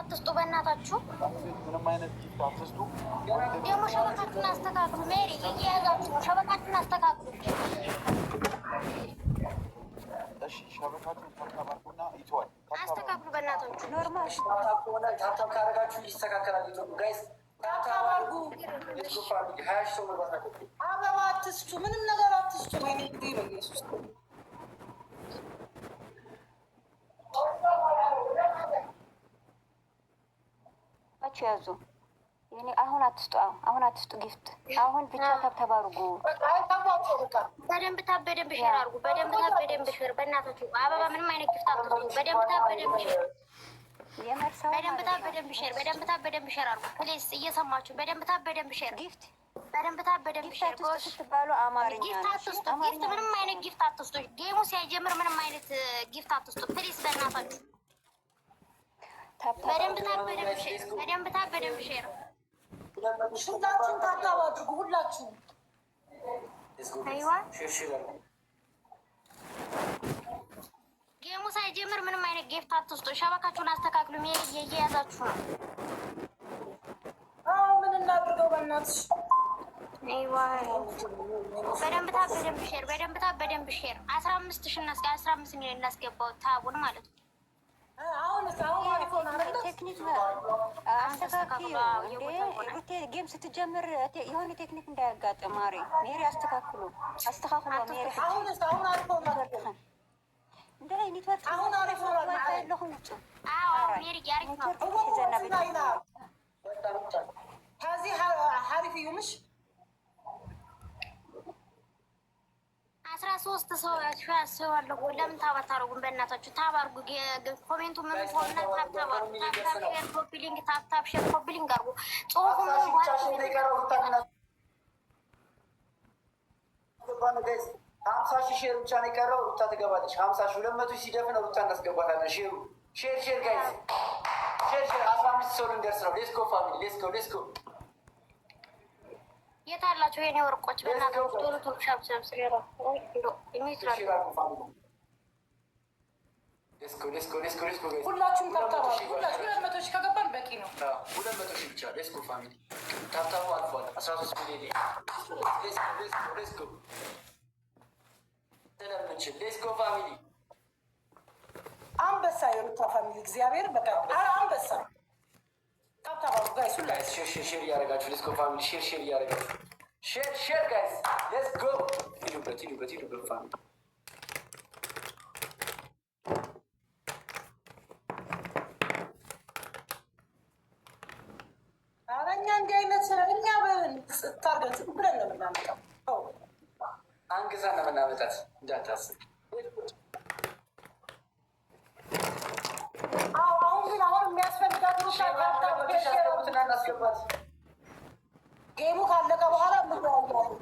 አትስጡ በእናታችሁ። ምንም አይነት ጊፍት አትስጡ። ደግሞ ሸበካችሁን አስተካክሉ። ሜሪ እየያዛችሁ ሸበካችሁን አስተካክሉ። እሺ ሸበካችሁን ተባርኩና ይተዋል። አስተካክሉ በእናታችሁ። ኖርማል ሆነ ታብታብ ካረጋችሁ ይስተካከላል። ጋይስ ታብታብ አድርጉ። አበባ አትስጡ፣ ምንም ነገር አትስጡ። ወይ በኢየሱስ ያዙ። የኔ አሁን አትስጡ፣ አሁን አትስጡ ጊፍት። አሁን ብቻ ታብታብ አድርጉ። በደንብ ታብ፣ በደንብ ሼር አድርጉ። በደንብ ታብ፣ በደንብ ሼር በእናታችሁ። አበባ ምንም አይነት ጊፍት አትስጡ። በደንብ ታብ፣ በደንብ ሼር፣ በደንብ ታብ፣ በደንብ ሼር፣ በደንብ ታብ፣ በደንብ ሼር አድርጉ ፕሊዝ። እየሰማችሁ በደንብ ታብ፣ በደንብ ሼር ጊፍት፣ በደንብ ታብ፣ በደንብ ሼር። ስትባሉ አማርኛ ጊፍት አትስጡ። ጊፍት ምንም አይነት ጊፍት አትስጡ። ጌሙ ሲያጀምር ምንም አይነት ጊፍት አትስጡ ፕሊዝ በእናታችሁ። በደንብ ታብ፣ በደንብ ሼር፣ በደንብ ታብ፣ በደንብ ሼር። ሁላችሁም ታብታብ አድርጉ። ሁላችሁም አይዋ ጌሙ ሳይጀምር ምንም አይነት ጊፍት አትስጡ። ሸበካችሁን አስተካክሉ። ሜሪ እየያዛችሁ ነው። ምን እናድርገው በእናትሽ? አይዋ በደንብ ታብ፣ በደንብ ሼር፣ በደንብ ታብ፣ በደንብ ሼር። 15 ሺህ እና እስከ 15 ሚሊዮን እናስገባው ታቡን ማለት ነው። ቴክኒክ አስተካክሉ። ጌም ስትጀምር የሆነ ቴክኒክ እንዳያጋጥም ማሪ ሜሪ አስተካክሉ፣ አስተካክሉ ሜሪ። እንደ ኔትወርክ አሁን አሪፍ ነው። ሜሪ ያሪፍ ነው። ከዚህ ሀሪፍ እዩ ምሽ 13 ሰው ያስባለሁ። ለምን ታባት አረጉን? በእናታችሁ ታብ አርጉ። ኮሜንቱ ምን ሆነ? ታብ ታብ አርጉ። ታብ ታብ ሼር፣ ኮፒ ሊንክ፣ ታብ ታብ ሼር፣ ኮፒ ሊንክ አርጉ። ጽሁፉ ምን ሆነ? 50 ሺህ ሼር ብቻ ነው የቀረው። ሩታ ትገባለች። 50 ሺህ 200 ሺህ ሲደፍን ሩታ እናስገባታለን። ሼር ጋይስ፣ ሼር 15 ሰው ልንደርስ ነው። ሌትስ ጎ ፋሚሊ፣ ሌትስ ጎ። የት አላችሁ የኔ ወርቆች? በእናታችሁ ቶሎ ቶሎ ሻብሰብ ስለራ ሁላችሁም ታብታብ አድርጉ። ሁላችሁም 200 ሺህ ከገባን በቂ ነው። 200 ሺህ ብቻ ሌትስ ጎ ፋሚሊ። ታብታቡ አልፏል። 13 ሚሊዮን ሌትስ ጎ ስለምንችል ሌትስ ጎ ፋሚሊ። አንበሳ የሩታ ፋሚሊ እግዚአብሔር በቃ አንበሳ ታብታብ ጋይስ። ሁላችሁ ሼር እያደረጋችሁ ሌትስ ጎ ፋሚሊ። ሼር እያደረጋችሁ ሼር ጋይስ ሌትስ ጎ። ሂዱበት ፋሚሊ። ኧረ እኛ እንዲህ አይነት እኛ ታርገን ዝም ብለን ነው የምናመጣው። አንግዛ ነው የምናመጣት እንዳታስብ። አሁን ግን የሚያስፈልጋት ሩታ እናስገባት። ጌሙ ካለቀ በኋላ እንለዋለን።